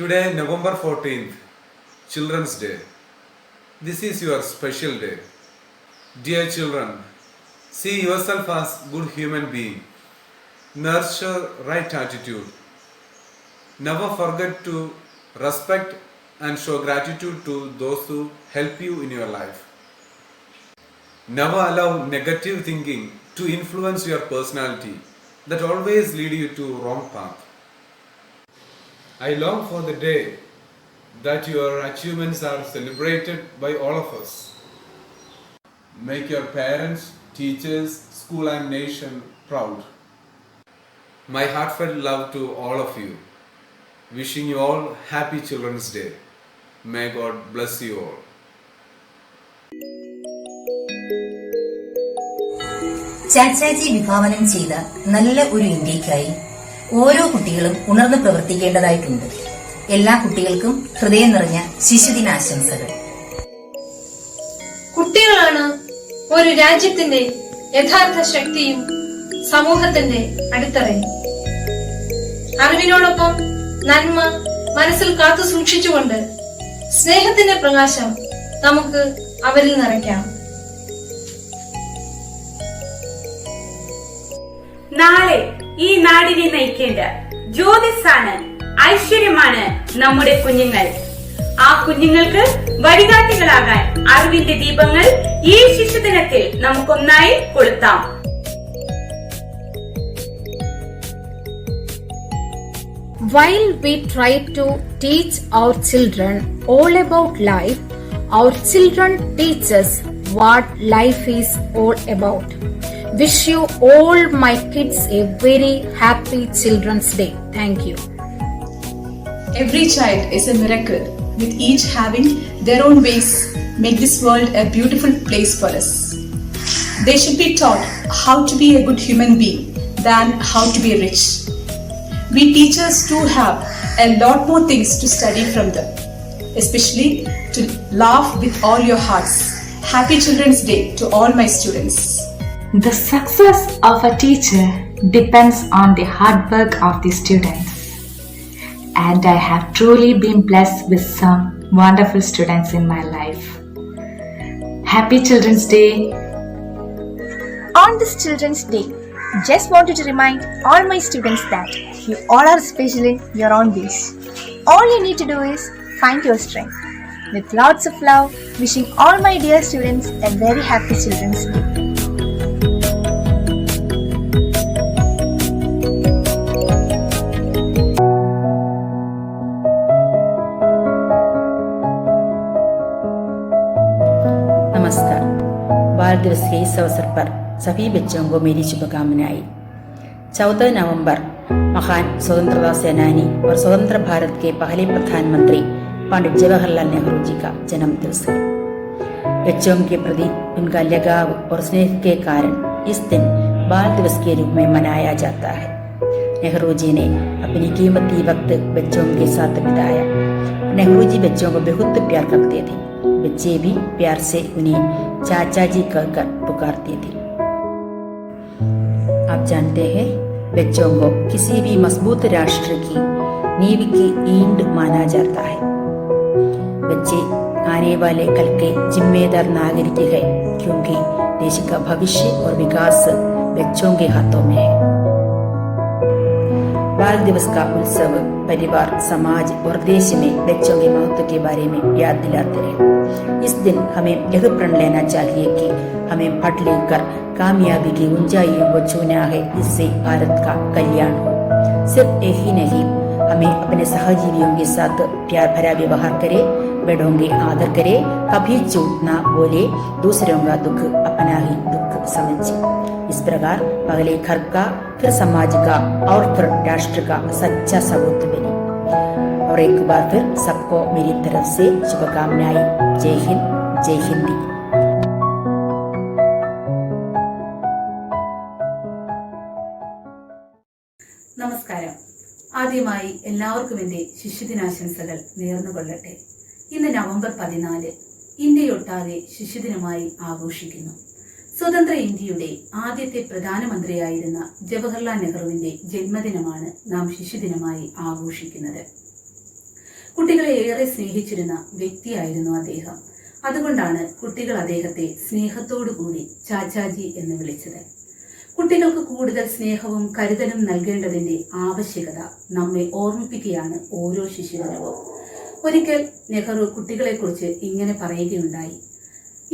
Today, November 14th, Children's Day. This is your special day. Dear children, see yourself as good human being. Nurture right attitude. Never forget to respect and show gratitude to those who help you in your life. Never allow negative thinking to influence your personality that always lead you to wrong path. I long for the day that your achievements are celebrated by all of us. Make your parents, teachers, school and nation proud. My heartfelt love to all of you. Wishing you all happy Children's Day. May God bless you all. Chachaji വിഭാവനം ചെയ്ത നല്ല ഒരു ഇന്ത്യക്കായി ഓരോ കുട്ടികളും ഉണർന്ന് പ്രവർത്തിക്കേണ്ടതായിട്ടുണ്ട്. എല്ലാ കുട്ടികൾക്കും ഹൃദയം നിറഞ്ഞ ശിശുദിനാശംസകൾ. കുട്ടികളാണ് ഒരു രാജ്യത്തിന്റെ യഥാർത്ഥ ശക്തിയും സമൂഹത്തിന്റെ അടിത്തറയും. അറിവിനോടൊപ്പം നന്മ മനസ്സിൽ കാത്തു സൂക്ഷിച്ചുകൊണ്ട് സ്നേഹത്തിന്റെ പ്രകാശം നമുക്ക് അവരിൽ നിറയ്ക്കാം. നാളെ ഈ നാടിനെ നയിക്കേണ്ട ജ്യോതിസാണ്, ഐശ്വര്യമാണ് നമ്മുടെ കുഞ്ഞുങ്ങൾ. ആ കുഞ്ഞുങ്ങൾക്ക് വഴികാട്ടികളാകാൻ അറിവിന്റെ ദീപങ്ങൾ ഈ ശിശുദിനത്തിൽ നമുക്കൊന്നായി കൊളുത്താം. While we try to teach our children all about life, our children teach us what life is all about. Wish you all my kids a very happy Children's Day. Thank you. Every child is a miracle, with each having their own ways make this world a beautiful place for us. They should be taught how to be a good human being than how to be rich. We teachers too have a lot more things to study from them, especially to laugh with all your hearts. Happy Children's Day to all my students. The success of a teacher depends on the hard work of the students. And I have truly been blessed with some wonderful students in my life. Happy Children's Day. On this Children's Day, just wanted to remind all my students that you all are special in your own ways. All you need to do is find your strength. With lots of love, wishing all my dear students a very happy Children's Day. नमस्कार। बाल दिवस के इस अवसर पर सभी बच्चों को मेरी शुभकामनाएं। 14 नवंबर महान स्वतंत्रता सेनानी और स्वतंत्र भारत के पहले प्रधानमंत्री पंडित जवाहरलाल नेहरू जी का जन्म दिवस है। बच्चों के प्रति उनका लगाव और स्नेह के कारण इस दिन बाल दिवस के रूप में मनाया जाता है। नेहरू जी ने अपनी कीमती वक्त बच्चों के साथ बिताया। नेहरू जी बच्चों को बहुत प्यार करते थे। बच्चे भी प्यार से उन्हें चाचा जी कहकर पुकारते थे। आप जानते हैं, बच्चों को किसी भी मजबूत राष्ट्र की नींव की ईंट माना जाता है। बच्चे आने वाले कल के जिम्मेदार नागरिक हैं, क्योंकि देश का भविष्य और विकास बच्चों के हाथों में है। बाल दिवस का उत्सव परिवार, समाज और देश में बच्चों के महत्व के बारे में याद दिलाते हैं। इस दिन हमें यह प्रण लेना चाहिए कि हमें पढ़ लिख कर कामयाबी की ऊंचाइयों को छूना है, इससे भारत का कल्याण हो। सिर्फ यही नहीं, हमें अपने सहजीवियों के साथ प्यार भरा व्यवहार करें, बड़ों के आदर करें, कभी झूठ ना बोले, दूसरों का दुख अपना ही दुख समझे। इस प्रकार पहले घर का, फिर समाज का और फिर राष्ट्र का सच्चा सबूत बने। और एक बार फिर सबको मेरी तरफ से शुभकामनाएं। जय हिंद, जय हिंदी। നമസ്കാരം. ആദ്യമായി എല്ലാവർക്കും എൻ്റെ ശിശുദിനാശംസകൾ നേർന്നുകൊള്ളട്ടെ. ഇന്ന് നവംബർ 14 ഇന്ത്യയൊട്ടാകെ ശിശുദിനമായി ആഘോഷിക്കുന്നു. സ്വതന്ത്ര ഇന്ത്യയുടെ ആദ്യത്തെ പ്രധാനമന്ത്രിയായിരുന്ന ജവഹർലാൽ നെഹ്റുവിന്റെ ജന്മദിനമാണ് നാം ശിശുദിനമായി ആഘോഷിക്കുന്നത്. കുട്ടികളെ ഏറെ സ്നേഹിച്ചിരുന്ന വ്യക്തിയായിരുന്നു അദ്ദേഹം. അതുകൊണ്ടാണ് കുട്ടികൾ അദ്ദേഹത്തെ സ്നേഹത്തോടു കൂടി ചാച്ചാജി എന്ന് വിളിച്ചത്. കുട്ടികൾക്ക് കൂടുതൽ സ്നേഹവും കരുതലും നൽകേണ്ടതിന്റെ ആവശ്യകത നമ്മെ ഓർമ്മിപ്പിക്കുകയാണ് ഓരോ ശിശുദിനവും. ഒരിക്കൽ നെഹ്റു കുട്ടികളെക്കുറിച്ച് ഇങ്ങനെ പറയുകയുണ്ടായി: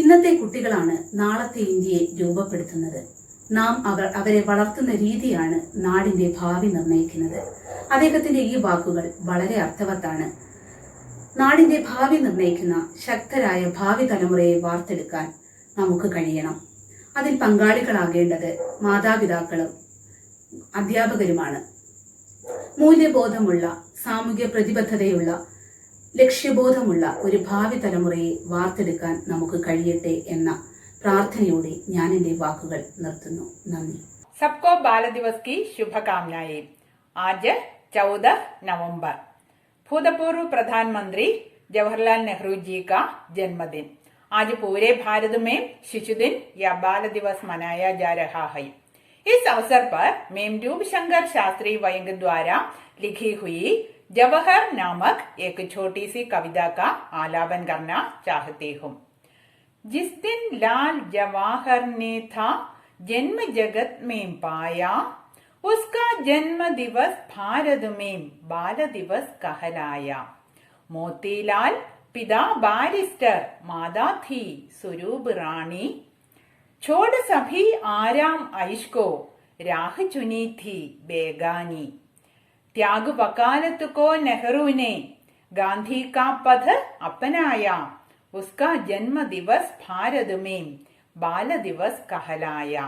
ഇന്നത്തെ കുട്ടികളാണ് നാളത്തെ ഇന്ത്യയെ രൂപപ്പെടുത്തുന്നത്. നാം അവരെ വളർത്തുന്ന രീതിയാണ് നാടിന്റെ ഭാവി നിർണ്ണയിക്കുന്നത്. അദ്ദേഹത്തിന്റെ ഈ വാക്കുകൾ വളരെ അർത്ഥവത്താണ്. നാടിന്റെ ഭാവി നിർണ്ണയിക്കുന്ന ശക്തരായ ഭാവി തലമുറയെ വാർത്തെടുക്കാൻ നമുക്ക് കഴിയണം. അതിൽ പങ്കാളികളാകേണ്ടത് മാതാപിതാക്കളും അധ്യാപകരുമാണ്. മൂല്യബോധമുള്ള, സാമൂഹ്യ പ്രതിബദ്ധതയുള്ള, ലക്ഷ്യബോധമുള്ള ഒരു ഭാവി തലമുറയെ വാർത്തെടുക്കാൻ നമുക്ക് കഴിയട്ടെ എന്ന പ്രാർത്ഥനയോടെ ഞാൻ എൻ്റെ വാക്കുകൾ നിർത്തുന്നു. നന്ദി. सबको बाल दिवस की शुभकामनाएं। आज 14 नवंबर भूतपूर्व प्रधानमंत्री जवाहरलाल नेहरू जी का जन्मदिन। आज पूरे भारत में शिशु दिन या बाल दिवस मनाया जा रहा है। इस अवसर पर मैं रूप शंकर शास्त्री वयंग द्वारा लिखी हुई जवाहर नामक एक छोटी सी कविता का आलापन करना चाहती हूँ। जिस दिन लाल जवाहर ने था जन्म जगत में पाया, उसका जन्म दिवस भारत में बाल दिवस कहलाया। मोतीलाल पिता बारिस्टर, माता थी स्वरूप रानी, छोड़ सभी आराम ऐश को राह चुनी थी बेगानी। त्याग वकालत को नेहरू ने गांधी का पथ अपनाया, उसका जन्म दिवस भारत में बाल दिवस कहलाया।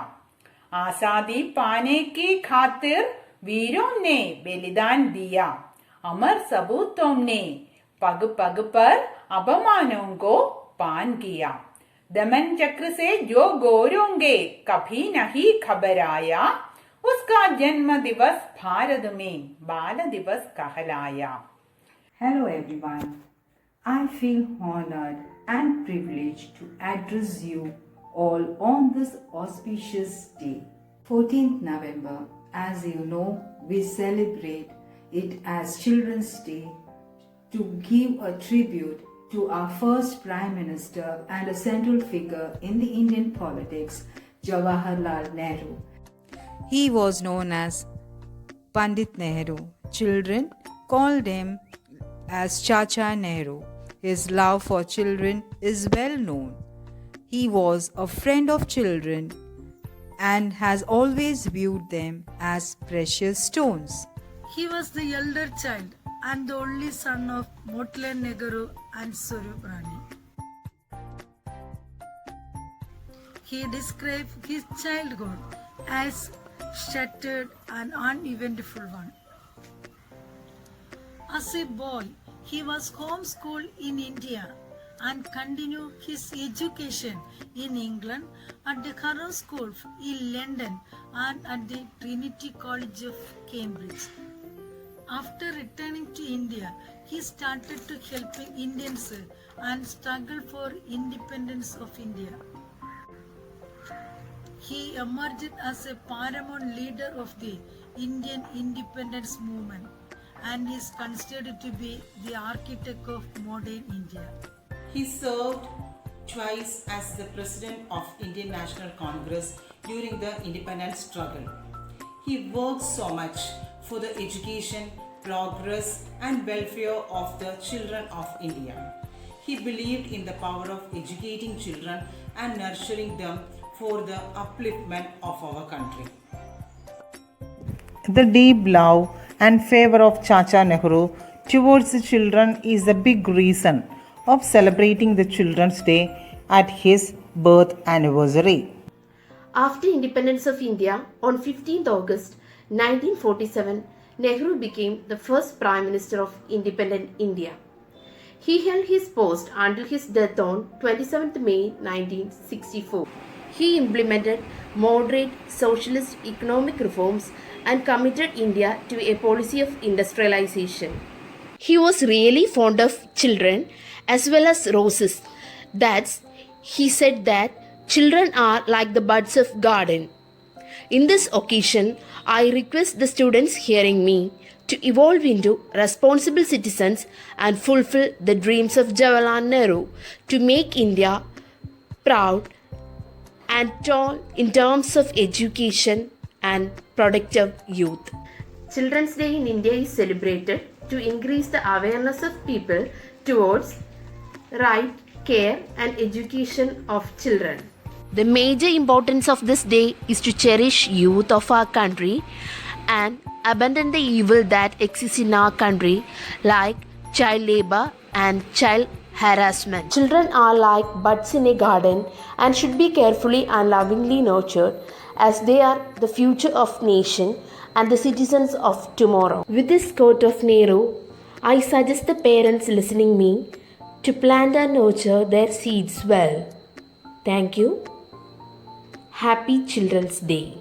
आजादी पाने की खातिर वीरों ने बलिदान दिया, अमर सपूतों ने पग पग पर अपमानों को पान किया। दमन चक्र से जो गोरोंगे कभी नहीं घबराया, उसका जन्म दिवस भारत में बाल दिवस कहलाया। Hello everyone. I feel honored and privileged to address you all on this auspicious day. 14th November, as you know, we celebrate it as Children's Day to give a tribute to our first Prime Minister and a central figure in the Indian politics, Jawaharlal Nehru. He was known as Pandit Nehru. Children called him as Chacha Nehru. His love for children is well known. He was a friend of children and has always viewed them as precious stones. He was the elder child and the only son of Motilal Nehru and Swarup Rani. He described his childhood as shattered and uneventful one. As a boy, he was homeschooled in India and continued his education in England at the Harrow School in London and at the Trinity College of Cambridge. After returning to India, he started to helping Indians and struggle for independence of India. He emerged as a paramount leader of the Indian independence movement and is considered to be the architect of modern India. He served twice as the President of Indian National Congress during the independence struggle. He worked so much for the education, progress and welfare of the children of India. He believed in the power of educating children and nurturing them for the upliftment of our country. The deep love and favor of Chacha Nehru towards the children is the big reason of celebrating the Children's Day at his birth anniversary. After independence of India on 15th August 1947, Nehru became the first Prime Minister of independent India. He held his post until his death on 27th May 1964. He implemented moderate socialist economic reforms and committed India to a policy of industrialization. He was really fond of children as well as roses. He said that children are like the buds of garden. In this occasion, I request the students hearing me to evolve into responsible citizens and fulfill the dreams of Jawaharlal Nehru to make India proud and tall in terms of education and productive youth. Children's Day in India is celebrated to increase the awareness of people towards right, care and education of children. The major importance of this day is to cherish youth of our country and abandon the evil that exists in our country like child labor and child harassment. Children are like buds in a garden and should be carefully and lovingly nurtured as they are the future of nation and the citizens of tomorrow. With this quote of Nehru, I suggest the parents listening me to plant and nurture their seeds well. Thank you. Happy Children's Day.